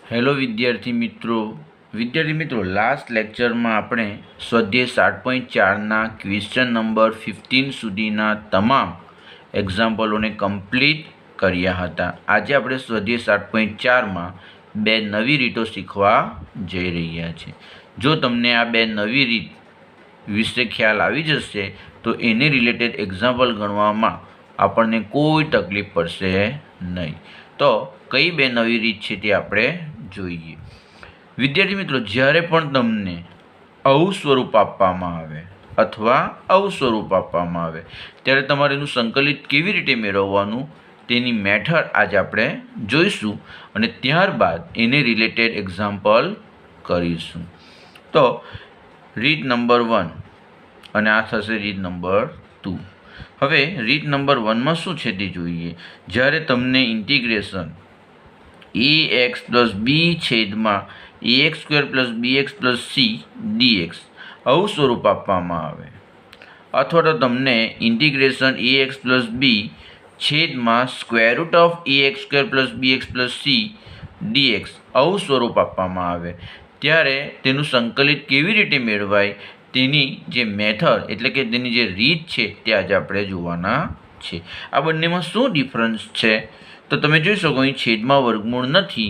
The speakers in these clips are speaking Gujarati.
હેલો વિદ્યાર્થી મિત્રો લાસ્ટ લેક્ચરમાં આપણે સ્વાધ્યાય 7.4ના ક્વેશ્ચન નંબર 15 સુધીના તમામ એક્ઝામ્પલોને કમ્પ્લીટ કર્યા હતા. આજે આપણે સ્વાધ્યાય 7.4માં બે નવી રીતો શીખવા જઈ રહ્યા છીએ. જો તમને આ બે નવી રીત વિશે ખ્યાલ આવી જશે તો એને રિલેટેડ એક્ઝામ્પલ ગણવામાં આપણને કોઈ તકલીફ પડશે નહીં. તો કઈ બે નવી રીત છે તે આપણે જોઈએ. વિદ્યાર્થી મિત્રો, જ્યારે પણ તમને આવું સ્વરૂપ આપવામાં આવે અથવા આવું સ્વરૂપ આપવામાં આવે ત્યારે તમારે એનું સંકલિત કેવી રીતે મેળવવાનું તેની મેથડ આજે આપણે જોઈશું અને ત્યારબાદ એને રિલેટેડ એક્ઝામ્પલ કરીશું. તો રીત નંબર 1 અને આ થશે રીત નંબર 2. હવે રીત નંબર 1માં શું છે તે જોઈએ. જ્યારે તમને ઇન્ટિગ્રેશન ax પ્લસ બી છેદમાં ax square plus bx plus c dx આવું સ્વરૂપ આપવામાં આવે અથવા તો તમને ઇન્ટિગ્રેશન ax પ્લસ બી છેદમાં square root of ax square plus bx plus c dx આવું સ્વરૂપ આપવામાં આવે ત્યારે તેનું સંકલિત કેવી રીતે મેળવાય તેની જે મેથડ એટલે કે તેની જે રીત છે તે આજે આપણે જોવાના છે. આ બંનેમાં શું ડિફરન્સ છે તો તમે જોઈ શકો, અહીં છેદમાં વર્ગમૂળ નથી,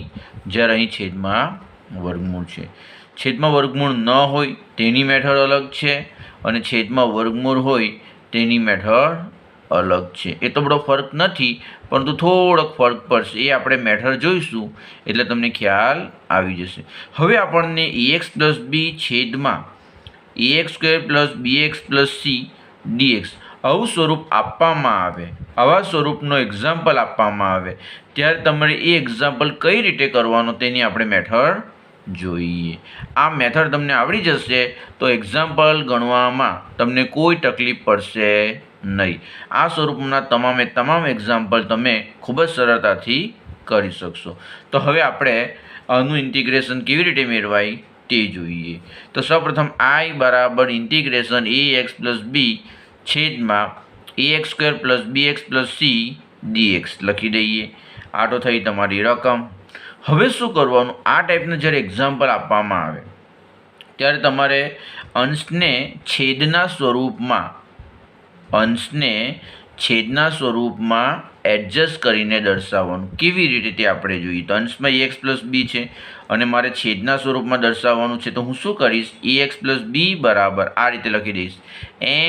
જ્યારે અહીં છેદમાં વર્ગમૂળ છે. છેદમાં વર્ગમૂળ ન હોય તેની મેથડ અલગ છે અને છેદમાં વર્ગમૂળ હોય તેની મેથડ અલગ છે. એ તો બધો ફરક નથી, પરંતુ થોડોક ફરક પડશે. એ આપણે મેથડ જોઈશું એટલે તમને ખ્યાલ આવી જશે. હવે આપણને ax પ્લસ બી છેદમાં ax square plus bx plus c dx આવું સ્વરૂપ આપવામાં આવે, આવા સ્વરૂપનો એક્ઝામ્પલ આપવામાં આવે ત્યારે તમારે એ એક્ઝામ્પલ કઈ રીતે કરવાનો તેની આપણે મેથડ જોઈએ. આ મેથડ તમને આવડી જશે તો એક્ઝામ્પલ ગણવામાં તમને કોઈ તકલીફ પડશે નહીં. આ સ્વરૂપના તમામે તમામ એક્ઝામ્પલ તમે ખૂબ જ સરળતાથી કરી શકશો. તો હવે આપણે આનું ઇન્ટિગ્રેશન કેવી રીતે મેળવાય તે જોઈએ. તો સૌપ્રથમ I બરાબર ઇન્ટિગ્રેશન ax પ્લસ બી છેદમાં ax square plus bx plus c dx લખી દઈએ. આ તો થઈ તમારી રકમ. હવે શું કરવાનું, આ ટાઈપના જ્યારે એક્ઝામ્પલ આપવામાં આવે ત્યારે તમારે અંશને છેદના સ્વરૂપમાં એડજસ્ટ કરીને દર્શાવવાનું. કેવી રીતે તે આપણે જોઈએ. તો અંશમાં ax પ્લસ બી છે અને મારે છેદના સ્વરૂપમાં દર્શાવવાનું છે તો હું શું કરીશ, ax પ્લસ બી બરાબર આ રીતે લખી દઈશ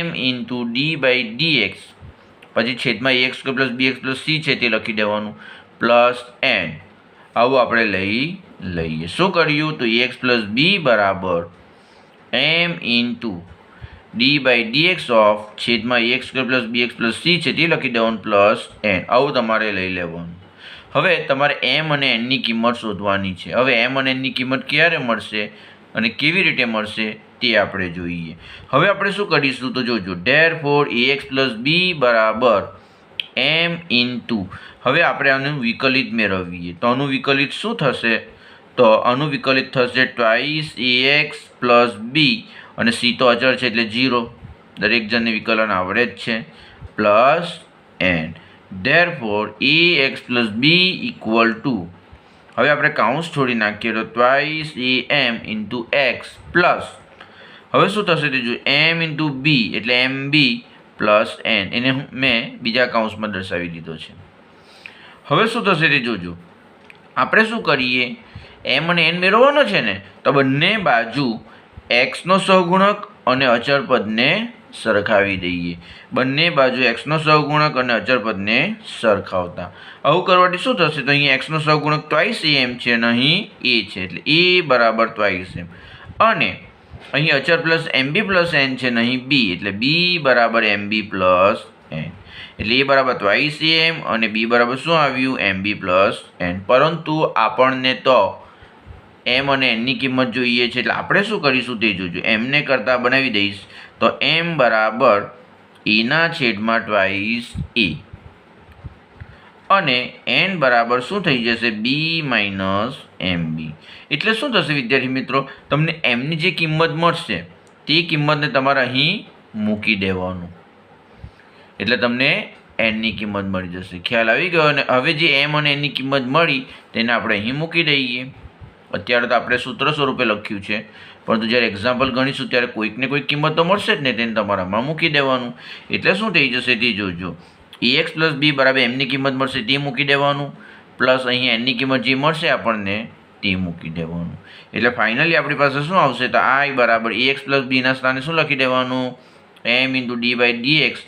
m into d by dx, પછી છેદમાં ax square plus bx plus c છે તે લખી દેવાનું પ્લસ n. આવું આપણે લઈએ. શું કર્યું તો ax પ્લસ બી બરાબર m into d by dx of છેદમાં ax square plus bx plus c છે તે લખી દેવાનું પ્લસ n. આવું તમારે લઈ લેવાનું. હવે તમારે m અને n ની કિંમત શોધવાની છે. હવે m અને n ની કિંમત ક્યારે મળશે અને કેવી રીતે મળશે તે આપણે જોઈએ. હવે આપણે શું કરીશું તો જોજો, ધેરફોર ax પ્લસ બી બરાબર m ઇન્ટુ, હવે આપણે આનું વિકલિત મેળવીએ તો આનું વિકલિત શું થશે તો આનું વિકલિત થશે ટ્વાઇસ ax પ્લસ બી અને c તો અચળ છે એટલે 0, દરેક જણને વિકલન આવડે જ છે, plus n. Therefore ax plus b equal to, હવે આપણે કાઉન્સ છોડી નાખીએ તો twice am into x plus, હવે શું થશે તે જો m ઇન્ટુ બી એટલે mb પ્લસ n, એને મેં બીજા કાઉન્સમાં દર્શાવી દીધો છે. હવે શું થશે તે જોજો. આપણે શું કરીએ, m અને n મેળવવાનો છે ને તો બંને બાજુ xનો સહગુણક અને અચળ પદને સરખાવી દઈએ. બંને બાજુ xનો સહગુણક અને અચળ પદને સરખાવતા આવું કરવાથી શું થશે તો અહીં xનો સહગુણક ટ્વાઇસ am છે અને અહીં a છે એટલે a બરાબર ટ્વાઇસ m, અને અહીં અચળ પ્લસ mb પ્લસ n છે અને અહીં b એટલે b બરાબર mb પ્લસ n, એટલે a બરાબર ટ્વાઇસ am અને b બરાબર શું આવ્યું mb પ્લસ n. પરંતુ આપણને તો m અને n ની કિંમત જોઈએ છે એટલે આપણે શું કરીશું તે જોજો. m ને કરતાં બનાવી દઈશ તો m બરાબર a ના છેદમાં ટ્વાઇસ a અને n બરાબર શું થઈ જશે b માઇનસ mb. એટલે શું થશે વિદ્યાર્થી મિત્રો, તમને m ની જે કિંમત મળશે તે કિંમતને તમારે અહીં મૂકી દેવાનું એટલે તમને n ની કિંમત મળી જશે. ખ્યાલ આવી ગયો ને. હવે જે m અને n ની કિંમત મળી તેને આપણે અહીં મૂકી દઈએ. અત્યારે તો આપણે સૂત્ર સ્વરૂપે લખ્યું છે, પરંતુ જ્યારે એક્ઝામ્પલ ગણીશું ત્યારે કોઈક ને કોઈક કિંમત તો મળશે જ ને, તેને તમારામાં મૂકી દેવાનું. એટલે શું થઈ જશે તે જોજો. EX પ્લસ બી બરાબર એમની કિંમત મળશે તે મૂકી દેવાનું, પ્લસ અહીંયા એનની કિંમત જે મળશે આપણને તે મૂકી દેવાનું. એટલે ફાઇનલી આપણી પાસે શું આવશે તો I બરાબર EX પ્લસ બીના સ્થાને શું લખી દેવાનું, m into d by dx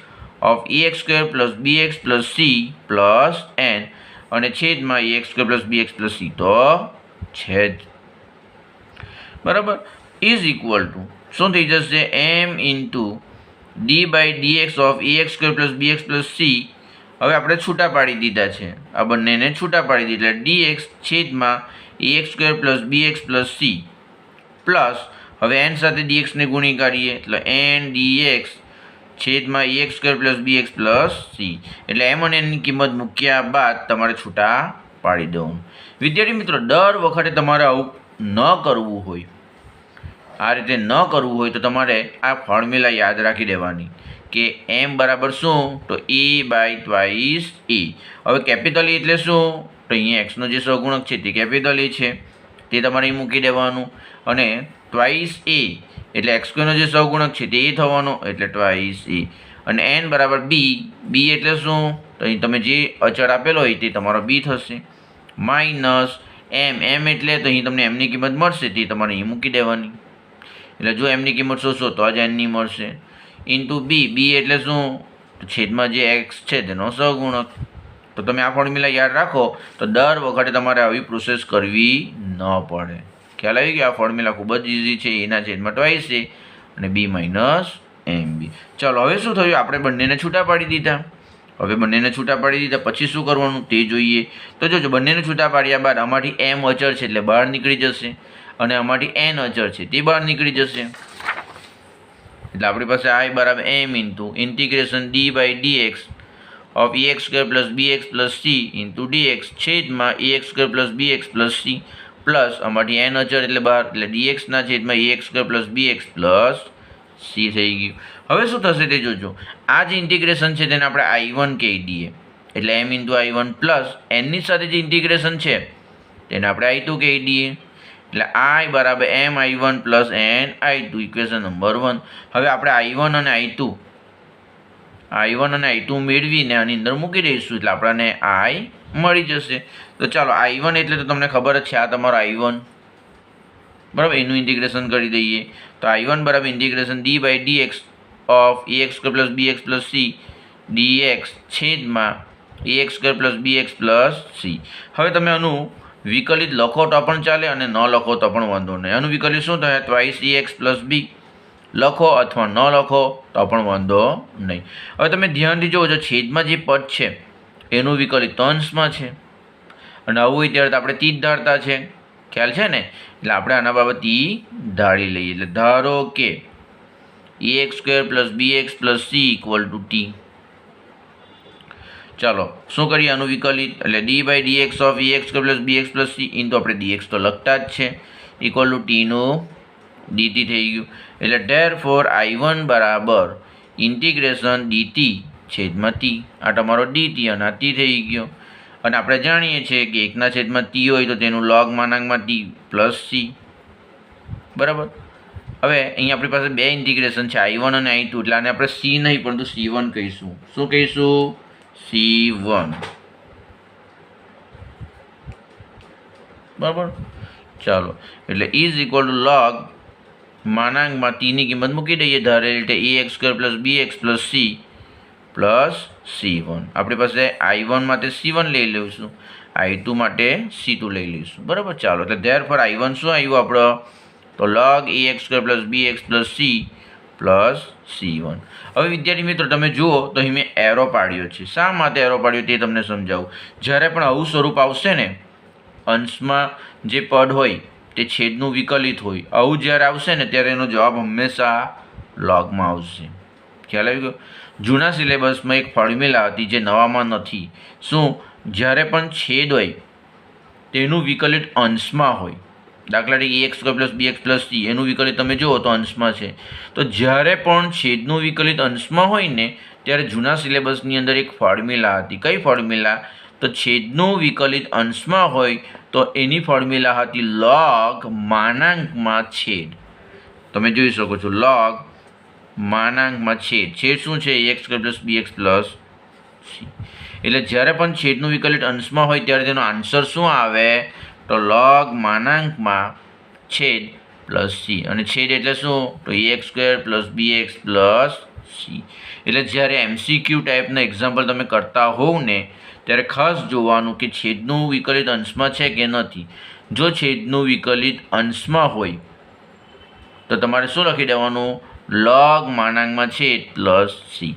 of EX square plus BX plus C plus N અને છેદમાં EX square plus BX plus C તો છે જ. બરાબર, ઇઝ ઇક્વલ ટુ શું થઈ જશે, m into d by dx of EX square plus BX plus C. હવે આપણે છૂટા પાડી દીધા છે, આ બંનેને છૂટા પાડી દીધા એટલે dx છેદમાં EX square plus BX plus C plus હવે n સાથે dx ને ગુણી કાઢીએ એટલે n dx છેદમાં EX square plus BX plus C. એટલે m અને n ની કિંમત મૂક્યા બાદ તમારે છૂટા પાડી દેવાનું. વિદ્યાર્થી મિત્રો, દર વખતે તમારે આવું ન કરવું હોય, આ રીતે ન કરવું હોય તો તમારે આ ફોર્મ્યુલા યાદ રાખી દેવાની કે m બરાબર શું તો E બાય ટ્વાઇસ E. હવે કેપિટલ E એટલે શું તો અહીંયા એક્સનો જે સહગુણક છે તે કેપિટલ E છે, તે તમારે અહીં મૂકી દેવાનું, અને ટ્વાઇસ E એટલે એક્સ સ્ક્વેરનો જે સહગુણક છે તે થવાનો એટલે ટ્વાઇસ E. અને n બરાબર b એટલે શું તો અહીં તમે જે અચળ આપેલો હોય તે તમારો b થશે, માઇનસ m એટલે તો અહીં તમને mની કિંમત મળશે તે તમારે અહીં મૂકી દેવાની. એટલે જો એમની કિંમત શોધશો તો જ એનની મળશે, ઇન્ટુ બી એટલે શું છેદમાં જે એક્સ છે તેનો સહગુણક. તો તમે આ ફોર્મ્યુલા યાદ રાખો તો દર વખતે તમારે આવી પ્રોસેસ કરવી ન પડે. ખ્યાલ આવી ગયો? આ ફોર્મ્યુલા ખૂબ જ ઇઝી છે, એના છેદમાં ટ્વાઇસ છે અને બી માઇનસ MB. ચાલો હવે શું થયું, આપણે બંનેને છૂટા પાડી દીધા. હવે બંનેને છૂટા પાડી દીધા પછી શું કરવાનું તે જોઈએ. તો જોજો, બંનેને છૂટા પાડ્યા બાદ આમાંથી m અચળ છે એટલે બહાર નીકળી જશે, અને આમાંથી n અચળ છે તે બહાર નીકળી જશે. એટલે આપણી પાસે I બરાબર m into integration d by dx of EX square plus BX plus C into dx છેદમાં EX square plus BX plus C plus આમાંથી n અચળ એટલે બહાર એટલે dxના છેદમાં EX square plus BX plus C થઈ ગયું. હવે શું થશે તે જોજો, આ જે ઇન્ટિગ્રેશન છે તેને આપણે I1 કહી દઈએ એટલે m ઇન્ટુ I1 પ્લસ nની સાથે જે ઇન્ટિગ્રેશન છે તેને આપણે I2 કહી દઈએ એટલે I બરાબર m I1 plus n I2 equation number 1. હવે આપણે I1 અને I2 મેળવીને આની અંદર મૂકી દઈશું એટલે આપણને I મળી જશે. તો ચાલો I1 એટલે તો તમને ખબર જ છે, આ તમારો I1 બરાબર, એનું ઇન્ટિગ્રેશન કરી દઈએ તો I1 બરાબર integration d by dx of EX square plus BX plus C dx છેદમાં EX square plus BX plus C. હવે તમે આનું વિકલિત લખો તો પણ ચાલે અને ન લખો તો પણ વાંધો નહીં. આનું વિકલિત શું થાય, ટ્વાઇસ EX પ્લસ B લખો અથવા ન લખો તો પણ વાંધો નહીં. હવે તમે ધ્યાનથી જોજો, છેદમાં જે પદ છે એનું વિકલિત અંશમાં છે, અને આવું હોય ત્યારે તો આપણે તી જ ધારતા છે, ખ્યાલ છે ને? એટલે આપણે આના બાબત તી ધારી લઈએ. એટલે ધારો કે EX square plus BX plus C equal to T. ચાલો શું કરીએ આનું વિકલિત, એટલે d by dx of EX square plus BX plus C into આપણે dx તો લખતા જ છે ઇક્વલ ટુ ટીનું dt થઈ ગયું. એટલે ધેરફોર I1 બરાબર ઇન્ટિગ્રેશન dt છેદમાં t, આ તમારો dt અને આ t થઈ ગયો. અને આપણે જાણીએ છીએ કે એકના છેદમાં t હોય તો તેનું log માનાંકમાં t પ્લસ c. બરાબર, હવે અહીં આપણી પાસે બે ઇન્ટિગ્રેશન છે I1 અને I2, એટલે આને આપણે c નહીં પરંતુ C1 કહીશું. શું કહીશું? C1. બરાબર, ચાલો એટલે ઇઝ ઇક્વલ ટુ log માનાંકમાં ટીની કિંમત મૂકી દઈએ ધારેલ રીતે EX square plus BX plus C plus C1. આપણી પાસે I1 માટે C1 લઈ લઈશું, I2 માટે C2 લઈ લઈશું. બરાબર, ચાલો એટલે ધેરફોર I1 શું આવ્યું આપણો તો log EX square plus BX plus C plus C1. હવે વિદ્યાર્થી મિત્રો તમે જુઓ તો અહીં મેં એરો પાડ્યો છે. શા માટે એરો પાડ્યો તે તમને સમજાવું. જ્યારે પણ આવું સ્વરૂપ આવશે ને, અંશમાં જે પદ હોય તે છેદનું વિકલિત હોય, આવું જ્યારે આવશે ને ત્યારે એનો જવાબ હંમેશા લોગમાં આવશે. ખ્યાલ આવી ગયો? જૂના સિલેબસમાં એક ફોર્મ્યુલા હતી જે નવામાં નથી. શું? જ્યારે પણ છેદ હોય તેનું વિકલિત અંશમાં હોય, દાખલા તરીકે EX square plus BX plus C એનું વિકલિત તમે જુઓ તો અંશમાં છે, તો જ્યારે પણ છેદનું વિકલિત અંશમાં હોય ને ત્યારે જૂના સિલેબસની અંદર એક ફોર્મ્યુલા હતી. કઈ ફોર્મ્યુલા? તો છેદનું વિકલિત અંશમાં હોય તો એની ફોર્મ્યુલા હતી લોગ માનાંકમાં છેદ. તમે જોઈ શકો છો લોગ માનાંકમાં છેદ. છેદ શું છે? એક્સ સ્ક્વેર પ્લસ બી એક્સ પ્લસ સી. એટલે જ્યારે પણ છેદનું વિકલિત અંશમાં હોય ત્યારે તેનો આન્સર શું આવે? તો લોગ માનાંકમાં છેદ પ્લસ સી. અને છેદ એટલે શું? તો એક્સ સ્ક્વેર પ્લસ બી એક્સ પ્લસ સી. એટલે જ્યારે MCQ ટાઈપના એક્ઝામ્પલ તમે કરતા હોવ ને ત્યારે ખાસ જોવાનું કે છેદનું વિકલિત અંશમાં છે કે નથી. જો છેદનું વિકલિત અંશમાં હોય તો તમારે શું લખી દેવાનું? લોગ માનાંકમાં છેદ પ્લસ સી.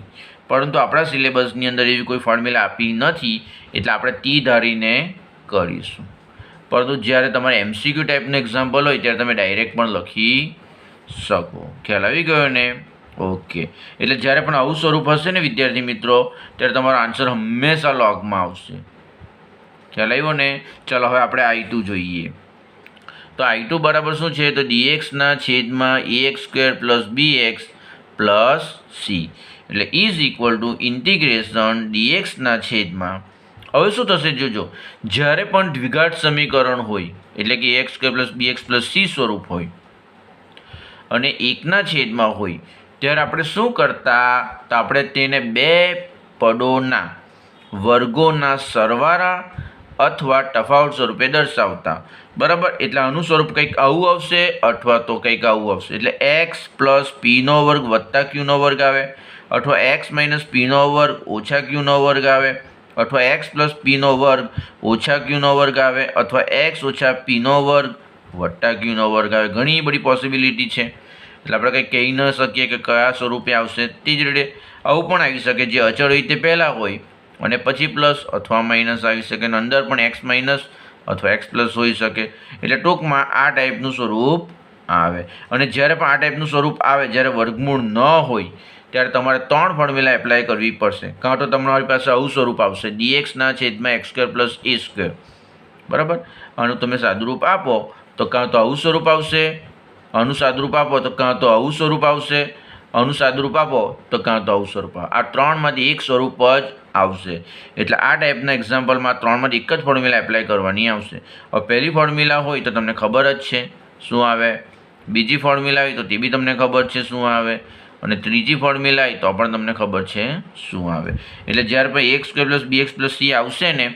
પરંતુ આપણા સિલેબસની અંદર એવી કોઈ ફોર્મ્યુલા આપી નથી એટલે આપણે તી ધારીને કરીશું. પરંતુ જ્યારે તમારે MCQ ટાઈપનું એક્ઝામ્પલ હોય ત્યારે તમે ડાયરેક્ટ પણ લખી શકો. ખ્યાલ આવી ગયો ને? ઓકે. એટલે જ્યારે પણ આવું સ્વરૂપ હશે ને વિદ્યાર્થી મિત્રો ત્યારે તમારો આન્સર હંમેશા લોગમાં આવશે. ખ્યાલ આવ્યો ને? ચલો હવે આપણે I2 જોઈએ. તો I2 બરાબર શું છે? તો dxના છેદમાં ax square plus bx plus C. એટલે ઇઝ ઇક્વલ ટુ ઇન્ટિગ્રેશન dxના છેદમાં. હવે શું થશે જોજો, જ્યારે પણ દ્વિઘાત સમીકરણ હોય એટલે કે એક્સ સ્ક્વેર પ્લસ બી એક્સ પ્લસ સી સ્વરૂપ હોય અને એકના છેદમાં હોય ત્યારે આપણે શું કરતા? તો આપણે તેને બે પદોના વર્ગોના સરવાળા અથવા તફાવત સ્વરૂપે દર્શાવતા. બરાબર? એટલે આનું સ્વરૂપ કંઈક આવું આવશે અથવા તો કંઈક આવું આવશે. એટલે એક્સ પ્લસ પીનો વર્ગ વત્તા ક્યુનો વર્ગ આવે, અથવા એક્સ માઇનસ પીનો વર્ગ ઓછા ક્યુનો વર્ગ આવે, અથવા એક્સ પ્લસ પીનો વર્ગ ઓછા ક્યુનો વર્ગ આવે, અથવા એક્સ ઓછા પીનો વર્ગ વત્તા ક્યુનો વર્ગ આવે. ઘણી બધી પોસિબિલિટી છે. એટલે આપણે કંઈ કહી ન શકીએ કે કયા સ્વરૂપે આવશે. તે જ રીતે આવું પણ આવી શકે, જે અચળ હોય તે પહેલાં હોય અને પછી પ્લસ અથવા માઇનસ આવી શકે, અને અંદર પણ એક્સ માઇનસ અથવા એક્સ પ્લસ હોઈ શકે. એટલે ટૂંકમાં આ ટાઈપનું સ્વરૂપ આવે. અને જ્યારે પણ આ ટાઈપનું સ્વરૂપ આવે, જ્યારે વર્ગમૂળ ન હોય ત્યારે તમારે 3 ફોર્મ્યુલા એપ્લાય કરવી પડશે. કાં તો તમારી પાસે આવું સ્વરૂપ આવશે dxના છેદમાં એક્સ સ્ક્વેર પ્લસ એ સ્ક્વેર. બરાબર? આનું તમે સાદુરૂપ આપો તો કાં તો આવું સ્વરૂપ આવશે, આનું સાદુરૂપ આપો તો કાં તો આવું સ્વરૂપ આવશે, આનું સાદુરૂપ આપો તો કાં તો આવું સ્વરૂપ આવે. આ 3માંથી એક સ્વરૂપ જ આવશે. એટલે આ ટાઈપના એક્ઝામ્પલમાં 3માંથી એક જ ફોર્મ્યુલા એપ્લાય કરવાની આવશે. હવે પહેલી ફોર્મ્યુલા હોય તો તમને ખબર જ છે શું આવે, બીજી ફોર્મ્યુલા હોય તો તે બી તમને ખબર છે શું આવે, અને ત્રીજી ફોર્મ્યુલા હોય તો પણ તમને ખબર છે શું આવે. એટલે જ્યારે પણ એક્સ સ્ક્વેર પ્લસ બી એક્સ પ્લસ સી આવશે ને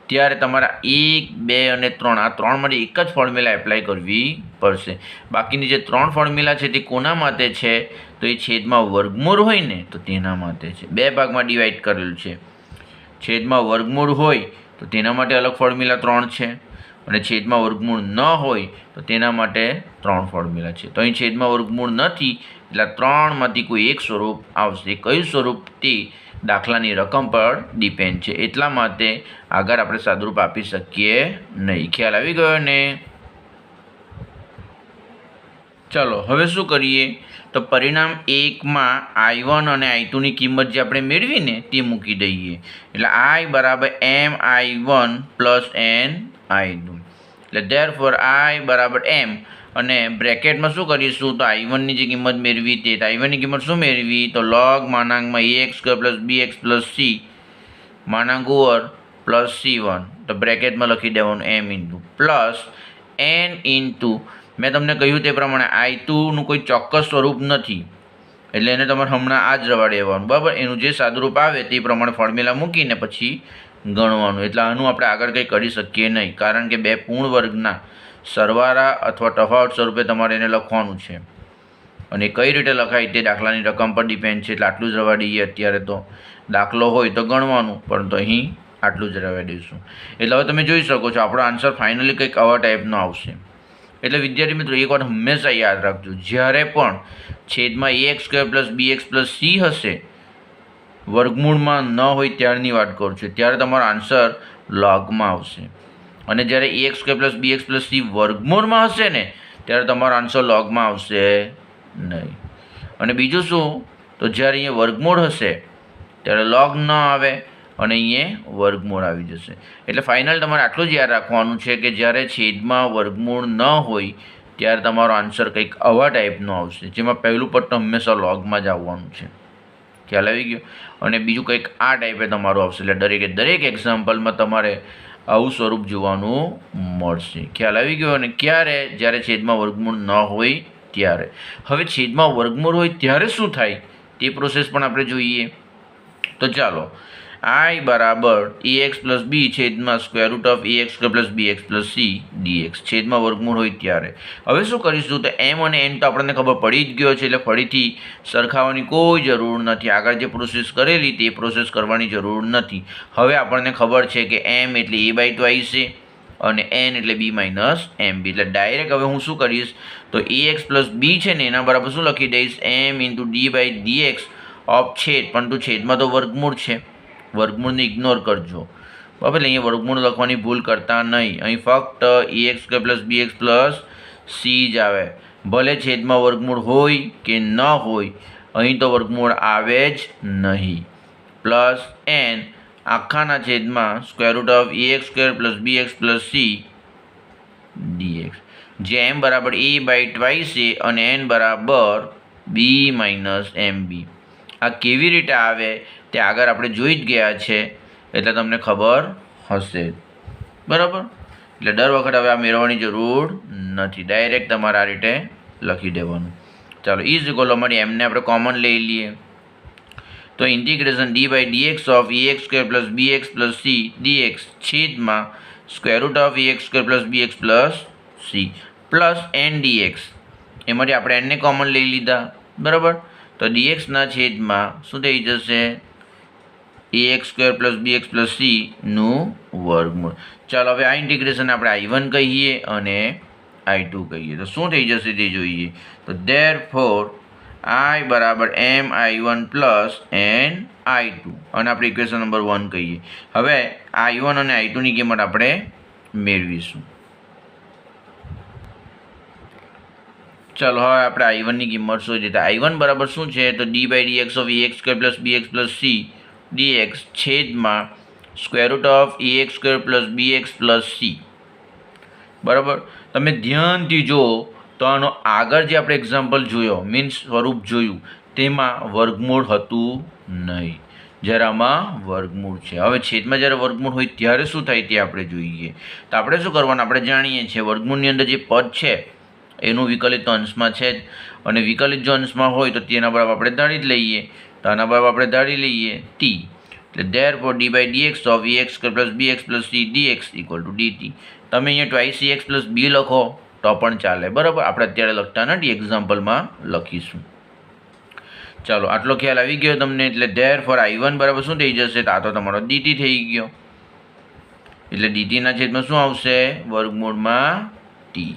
ત્યારે તમારા 1, 2 અને 3 આ 3માંથી એક જ ફોર્મ્યુલા એપ્લાય કરવી પડશે. બાકીની જે 3 ફોર્મ્યુલા છે તે કોના માટે છે? તો એ છેદમાં વર્ગમૂળ હોય ને તો તેના માટે છે. 2 ભાગમાં ડિવાઈડ કરેલું છે. છેદમાં વર્ગમૂળ હોય તો તેના માટે અલગ ફોર્મ્યુલા 3 છે, અને છેદમાં વર્ગમૂળ ન હોય તો તેના માટે 3 ફોર્મ્યુલા છે. તો અહીં છેદમાં વર્ગમૂળ નથી એટલે 3માંથી કોઈ એક સ્વરૂપ આવશે. કયું સ્વરૂપ તે દાખલાની રકમ પર ડિપેન્ડ છે. એટલા માટે આગળ આપણે સાદુરૂપ આપી શકીએ નહીં. ખ્યાલ આવી ગયો ને? ચાલો હવે શું કરીએ? તો પરિણામ 1માં I1 અને I2ની કિંમત જે આપણે મેળવીને તે મૂકી દઈએ. એટલે I બરાબર MI1 પ્લસ NI2. એટલે ધેરફોર I બરાબર M, અને બ્રેકેટમાં શું કરીશું? તો I1ની જે કિંમત મેળવી તે I1ની કિંમત શું મેળવી? તો લોગ માનાંકમાં ax square plus bx plus C માનાંક ઓવર પ્લસ C1. તો બ્રેકેટમાં લખી દેવાનું M into plus N into મેં તમને કહ્યું તે પ્રમાણે I2નું કોઈ ચોક્કસ સ્વરૂપ નથી એટલે એને તમારે હમણાં આ જ રવા દેવાનું. બરાબર? એનું જે સાદુરૂપ આવે તે પ્રમાણે ફોર્મ્યુલા મૂકીને પછી ગણવાનું. એટલે આનું આપણે આગળ કંઈ કરી શકીએ નહીં, કારણ કે બે પૂર્ણ વર્ગના સરવાળા અથવા તફાવત સ્વરૂપે તમારે એને લખવાનું છે, અને કઈ રીતે લખાય તે દાખલાની રકમ પર ડિપેન્ડ છે. એટલે આટલું જ રવા દઈએ. અત્યારે તો દાખલો હોય તો ગણવાનું, પરંતુ અહીં આટલું જ રવા દઈશું. એટલે હવે તમે જોઈ શકો છો આપણો આન્સર ફાઇનલી કંઈક આવા ટાઈપનો આવશે. એટલે વિદ્યાર્થી મિત્રો એક વાત હંમેશા યાદ રાખજો, જ્યારે પણ છેદમાં ax square plus bx plus C હશે, વર્ગમૂળમાં ન હોય ત્યારની વાત કરું છું, ત્યારે તમારો આન્સર લોગમાં આવશે. અને જ્યારે ax square plus bx plus C વર્ગમૂળમાં હશે ને ત્યારે તમારો આન્સર લોગમાં આવશે નહીં. અને બીજું શું? તો જ્યારે અહીંયા વર્ગમૂળ હશે ત્યારે લોગ ન આવે અને અહીંયા વર્ગમૂળ આવી જશે. એટલે ફાઇનલ તમારે આટલું જ યાદ રાખવાનું છે કે જ્યારે છેદમાં વર્ગમૂળ ન હોય ત્યારે તમારો આન્સર કંઈક આવા ટાઈપનો આવશે, જેમાં પહેલું પદ તો હંમેશા લોગમાં જ આવવાનું છે. ખ્યાલ આવી ગયો? અને બીજું કંઈક આ ટાઈપે તમારું આવશે. એટલે દરેક એક્ઝામ્પલમાં તમારે આવું સ્વરૂપ જોવાનું મળશે. ખ્યાલ આવી ગયો? અને ક્યારે? જ્યારે છેદમાં વર્ગમૂળ ન હોય ત્યારે. હવે છેદમાં વર્ગમૂળ હોય ત્યારે શું થાય તે પ્રોસેસ પણ આપણે જોઈએ. તો ચાલો, I બરાબર ax પ્લસ બી છેદમાં square root of ax square plus bx plus c dx છેદમાં વર્ગમૂળ હોય ત્યારે. હવે શું કરીશું? તો m અને n તો આપણને ખબર પડી જ ગયો છે, એટલે ફરીથી સરખાવવાની કોઈ જરૂર નથી. આગળ જે પ્રોસેસ કરેલી તે પ્રોસેસ કરવાની જરૂર નથી. હવે આપણને ખબર છે કે m એટલે a/2 આવશે અને n એટલે b માઇનસ mb. એટલે ડાયરેક્ટ હવે હું શું કરીશ? તો ax પ્લસ બી છે ને એના બરાબર શું લખી દઈશ? m ઇન્ટુ d/dx ઓફ છેદ, પણ તો છેદમાં તો વર્ગમૂળ છે, વર્ગમૂળને ઇગ્નોર કરજો. બરાબર? એટલે અહીંયા વર્ગમૂળ લખવાની ભૂલ કરતા નહીં. અહીં ફક્ત ax square plus bx plus c જ આવે. ભલે છેદમાં વર્ગમૂળ હોય કે ન હોય, અહીં તો વર્ગમૂળ આવે જ નહીં. પ્લસ n આખાના છેદમાં square root of ax square plus bx plus c dx, જે m બરાબર a/2 છે અને n બરાબર b માઇનસ mb. આ કેવી રીતે આવે તે આગળ આપણે જોઈ જ ગયા છે, એટલે તમને ખબર હશે. બરાબર? એટલે દર વખત હવે આ મેળવવાની જરૂર નથી, ડાયરેક્ટ તમારે આ રીતે લખી દેવાનું. ચાલો, ઇઝ ઇક્વલ અમારી એમને આપણે કોમન લઈ લઈએ. તો integration d/dx of ax square plus bx plus c dx છેદમાં square root of ax square plus bx plus c plus n dx. એમાંથી આપણે n ને કોમન લઈ લીધા. બરાબર? તો dxના છેદમાં શું થઈ જશે? ax square plus bx plus c નું વર્ગમૂળ. ચાલો, હવે આ ઇન્ટિગ્રેશન આપણે I1 કહીએ અને I2 કહીએ. તો શું થઈ જશે તે જોઈએ. તો ધેરફોર I બરાબર m I1 plus n I2 અને આપણે ઇક્વેશન નંબર 1 કહીએ. હવે I1 અને I2 ની કિંમત આપણે મેળવીશું. ચાલો, હવે આપણે I1 ની કિંમત શોધીએ. તો I1 બરાબર શું છે? તો d/dx of ax square plus bx plus c dx છેદમાં square root of ax square plus bx plus c. બરાબર? તમે ધ્યાનથી જુઓ તો આનો આગળ જે આપણે એક્ઝામ્પલ જોયો, મીન્સ સ્વરૂપ જોયું, તેમાં વર્ગમૂળ હતું નહીં, જ્યારે આમાં વર્ગમૂળ છે. હવે છેદમાં જ્યારે વર્ગમૂળ હોય ત્યારે શું થાય તે આપણે જોઈએ. તો આપણે શું કરવાનું? આપણે જાણીએ છીએ વર્ગમૂળની અંદર જે પદ છે એનું વિકલિત તો અંશમાં છે જ, અને વિકલિત જો અંશમાં હોય તો તેના બરાબર આપણે ધારી જ લઈએ. તો આના બરાબર આપણે ધારી લઈએ t. એટલે therefore d/dx of ax square plus bx plus c dx equal to dt. તમે અહીંયા ટ્વાઇસ ax પ્લસ b લખો તો પણ ચાલે. બરાબર? આપણે અત્યારે લખતા નથી, એક્ઝામ્પલમાં લખીશું. ચાલો, આટલો ખ્યાલ આવી ગયો તમને. એટલે ધેરફોર I1 બરાબર શું થઈ જશે? તો આ તો તમારો dt થઈ ગયો. એટલે dtના છેદમાં શું આવશે? વર્ગમૂળમાં t.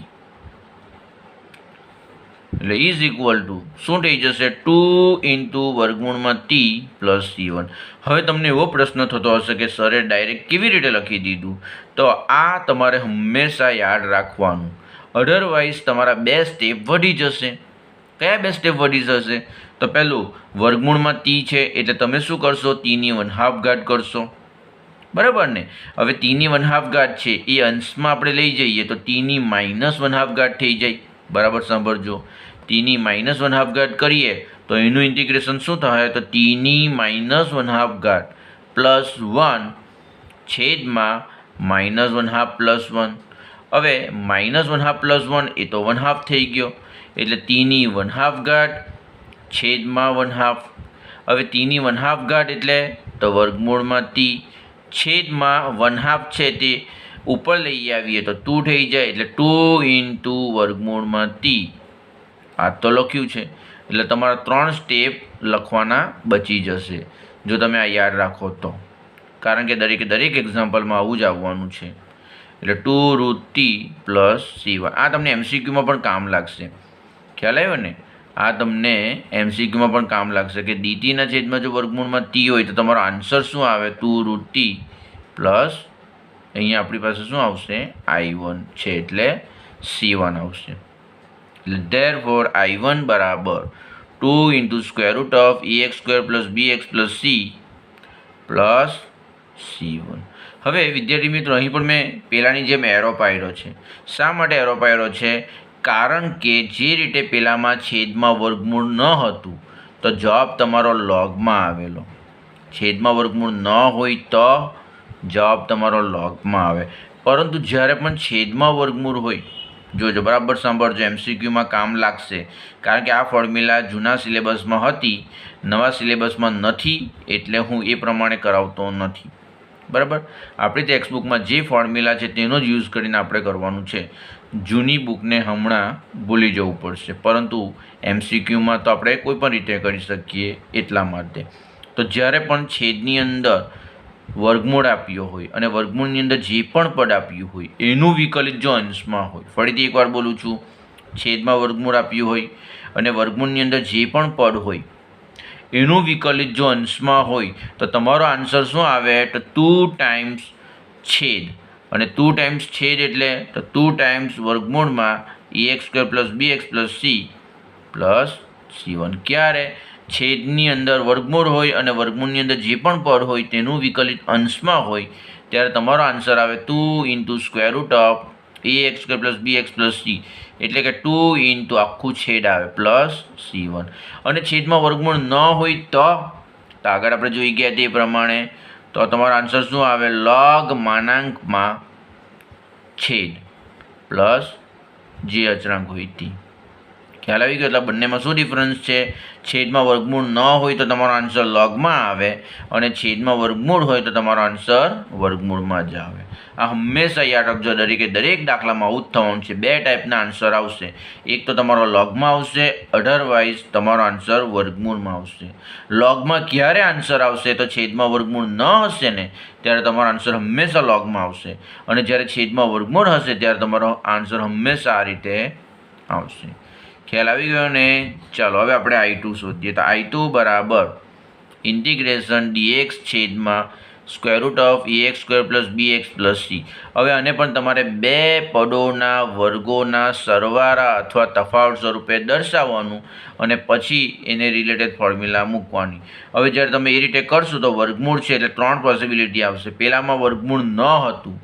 એટલે ઇઝ ઇક્વલ ટુ શું થઈ જશે? 2 ઇન્ટુ વર્ગમૂળમાં t પ્લસ c1. હવે તમને એવો પ્રશ્ન થતો હશે કે સરે ડાયરેક્ટ કેવી રીતે લખી દીધું? તો આ તમારે હંમેશા યાદ રાખવાનું, અધરવાઇઝ તમારા 2 સ્ટેપ વધી જશે. કયા 2 સ્ટેપ વધી જશે? તો પહેલું, વર્ગમૂળમાં t છે એટલે તમે શું કરશો? t ની 1/2 ઘાત કરશો. બરાબર ને? હવે t ની 1/2 ઘાત છે એ અંશમાં આપણે લઈ જઈએ તો t ની -1/2 ઘાત થઈ જાય. બરાબર? સાંભળજો, t ની -1/2 ઘાત કરીએ તો એનું ઇન્ટિગ્રેશન શું થાય? તો t ની -1/2 ઘાત પ્લસ 1 છેદમાં -1/2 પ્લસ 1. હવે -1/2 પ્લસ 1 એ તો 1/2 થઈ ગયો, એટલે t ની 1/2 ઘાત છેદમાં 1/2. હવે t ની 1/2 ઘાત એટલે તો વર્ગમૂળમાં t છેદમાં 1/2 છે તે ઉપર લઈ આવીએ તો 2 થઈ જાય, એટલે 2 ઇન્ટુ વર્ગમૂળમાં t. આ તો લખ્યું છે, એટલે તમારા 3 સ્ટેપ લખવાના બચી જશે જો તમે આ યાદ રાખો તો, કારણ કે દરેક એક્ઝામ્પલમાં આવું જ આવવાનું છે. એટલે 2√t પ્લસ c1. આ તમને MCQમાં પણ કામ લાગશે. ખ્યાલ આવ્યો ને? આ તમને MCQમાં પણ કામ લાગશે કે dtના છેદમાં જો વર્ગમૂળમાં t હોય તો તમારો આન્સર શું આવે? 2√t પ્લસ અહીંયા આપણી પાસે શું આવશે? I1 છે એટલે c1 આવશે. એટલે ધેરફોર I1 બરાબર 2 into square root of ax square plus bx plus c plus c1. હવે વિદ્યાર્થી મિત્રો, અહીં પણ મેં પહેલાંની જેમ એરો પાડ્યો છે. શા માટે એરો પાડ્યો છે? કારણ કે જે રીતે પહેલાંમાં છેદમાં વર્ગમૂળ ન હતું તો જવાબ તમારો લોગમાં આવેલો. છેદમાં વર્ગમૂળ ન હોય તો જવાબ તમારો લોગમાં આવે. પરંતુ જ્યારે પણ છેદમાં વર્ગમૂળ હોય, જોજો બરાબર સાંભળજો, MCQમાં કામ લાગશે. કારણ કે આ ફોર્મ્યુલા જૂના સિલેબસમાં હતી, નવા સિલેબસમાં નથી, એટલે હું એ પ્રમાણે કરાવતો નથી. બરાબર, આપણી ટેક્સ્ટબુકમાં જે ફોર્મ્યુલા છે તેનો જ યુઝ કરીને આપણે કરવાનું છે. જૂની બુકને હમણાં ભૂલી જવું પડશે, પરંતુ MCQમાં તો આપણે કોઈ પણ રીતે કરી શકીએ. એટલા માટે તો જ્યારે પણ છેદની અંદર વર્ગમૂળ આપ્યો હોય અને વર્ગમૂળની અંદર જે પણ પદ આપ્યું હોય એનું વિકલિત જો અંશમાં હોય, ફરીથી એકવાર બોલું છું, છેદમાં વર્ગમૂળ આપ્યું હોય અને વર્ગમૂળની અંદર જે પણ પદ હોય એનું વિકલિત જો અંશમાં હોય તો તમારો આન્સર શું આવે? તો 2 ટાઈમ્સ છેદ. અને 2 ટાઈમ્સ છેદ એટલે તો 2 ટાઈમ્સ વર્ગમૂળમાં ax² + bx + c + c1. ક્યારે? છેદની અંદર વર્ગમૂળ હોય અને વર્ગમૂળની અંદર જે પણ પદ હોય તેનું વિકલિત અંશમાં હોય ત્યારે તમારો આન્સર આવે 2 × √ax² + bx + c, એટલે કે 2 × આખું છેદ આવે +c1. અને છેદમાં વર્ગમૂળ ન હોય તો આગળ આપણે જોઈ ગયા તે પ્રમાણે તો તમારો આન્સર શું આવે? log માનાંકમાં છેદ પ્લસ જે અચળાંક હોય તે. ખ્યાલ આવી ગયો? એટલે બંનેમાં શું ડિફરન્સ છે? છેદમાં વર્ગમૂળ ન હોય તો તમારો આન્સર લોગમાં આવે અને છેદમાં વર્ગમૂળ હોય તો તમારો આન્સર વર્ગમૂળમાં જ આવે. આ હંમેશા યાદ રાખજો, દરેક દાખલામાં આવું જ થવાનું છે. 2 ટાઈપના આન્સર આવશે. એક તો તમારો લોગમાં આવશે, અધરવાઇઝ તમારો આન્સર વર્ગમૂળમાં આવશે. લોગમાં ક્યારે આન્સર આવશે? તો છેદમાં વર્ગમૂળ ન હશે ને ત્યારે તમારો આન્સર હંમેશા લોગમાં આવશે, અને જ્યારે છેદમાં વર્ગમૂળ હશે ત્યારે તમારો આન્સર હંમેશા આ રીતે આવશે. ખ્યાલ આવી ગયો ને? ચાલો હવે આપણે I2 શોધીએ. તો I2 બરાબર integration dx √ax² + bx + c. હવે આને પણ તમારે 2 પદોના વર્ગોના સરવાળા અથવા તફાવત સ્વરૂપે દર્શાવવાનું અને પછી એને રિલેટેડ ફોર્મ્યુલા મૂકવાની. હવે જ્યારે તમે એ રીતે કરશો તો વર્ગમૂળ છે એટલે 3 પોસિબિલિટી આવશે. પહેલામાં વર્ગમૂળ ન હતું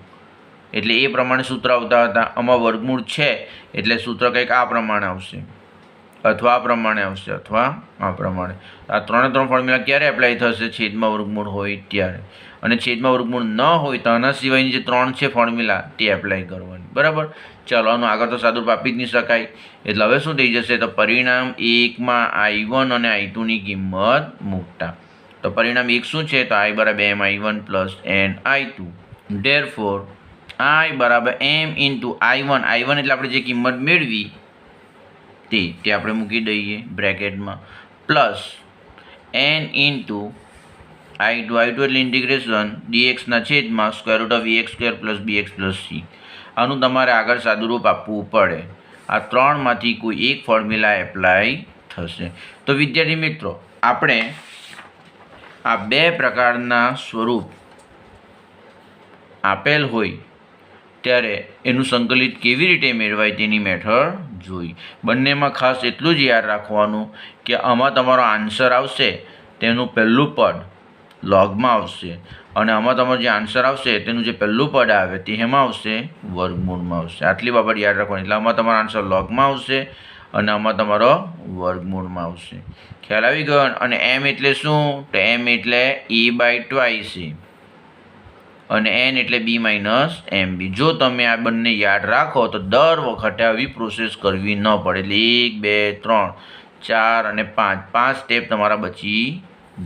એટલે એ પ્રમાણે સૂત્ર આવતા હતા. આમાં વર્ગમૂળ છે એટલે સૂત્ર કંઈક આ પ્રમાણે આવશે, અથવા આ પ્રમાણે આવશે, અથવા આ પ્રમાણે. આ 3 ફોર્મ્યુલા ક્યારે એપ્લાય થશે? છેદમાં વર્ગમૂળ હોય ત્યારે. અને છેદમાં વર્ગમૂળ ન હોય તો આના સિવાયની જે 3 છે ફોર્મ્યુલા તે એપ્લાય કરવાની. બરાબર, ચાલો આનું આગળ તો સાદુરૂપ આપી જ નહીં શકાય. એટલે હવે શું થઈ જશે? તો પરિણામ 1માં I1 અને I2 ની કિંમત મૂકતા. તો પરિણામ 1 શું છે? તો I = m_I1 + n_I2. Therefore I = m × I1. I1 એટલે આપણે જે કિંમત મેળવી તે આપણે મૂકી દઈએ બ્રેકેટમાં, પ્લસ n × I2. I2 એટલે ઇન્ટિગ્રેશન dx/√ax² + bx + c. આનું તમારે આગળ સાદુરૂપ આપવું પડે. આ 3માંથી કોઈ એક ફોર્મ્યુલા એપ્લાય થશે. તો વિદ્યાર્થી મિત્રો, આપણે આ 2 પ્રકારના સ્વરૂપ આપેલ હોય ત્યારે એનું સંકલિત કેવી રીતે મેળવાય તેની મેથડ જોઈ. બંનેમાં ખાસ એટલું જ યાદ રાખવાનું કે આમાં તમારો આન્સર આવશે તેનું પહેલું પદ લોગમાં આવશે, અને આમાં તમારો જે આન્સર આવશે તેનું જે પહેલું પદ આવે તે એમાં આવશે? વર્ગમૂળમાં આવશે. આટલી બાબત યાદ રાખવાની. એટલે આમાં તમારો આન્સર લોગમાં આવશે અને આમાં તમારો વર્ગમૂળમાં આવશે. ખ્યાલ આવી ગયો? અને m એટલે શું? તો m એટલે a/2 અને n એટલે b - mb. જો તમે આ બંને યાદ રાખો તો દર વખતે આવી પ્રોસેસ કરવી ન પડે. એટલે 1 2 3 4 અને 5 સ્ટેપ તમારા બચી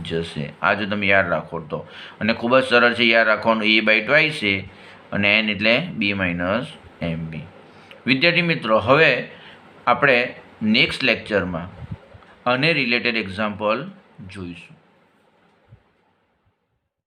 જશે. આ જો તમે યાદ રાખો તો. અને ખૂબ જ સરળ છે યાદ રાખવાનું. a/2 અને n એટલે b - mb. વિદ્યાર્થી મિત્રો, હવે આપણે નેક્સ્ટ લેક્ચરમાં આને રિલેટેડ એક્ઝામ્પલ જોઈશું.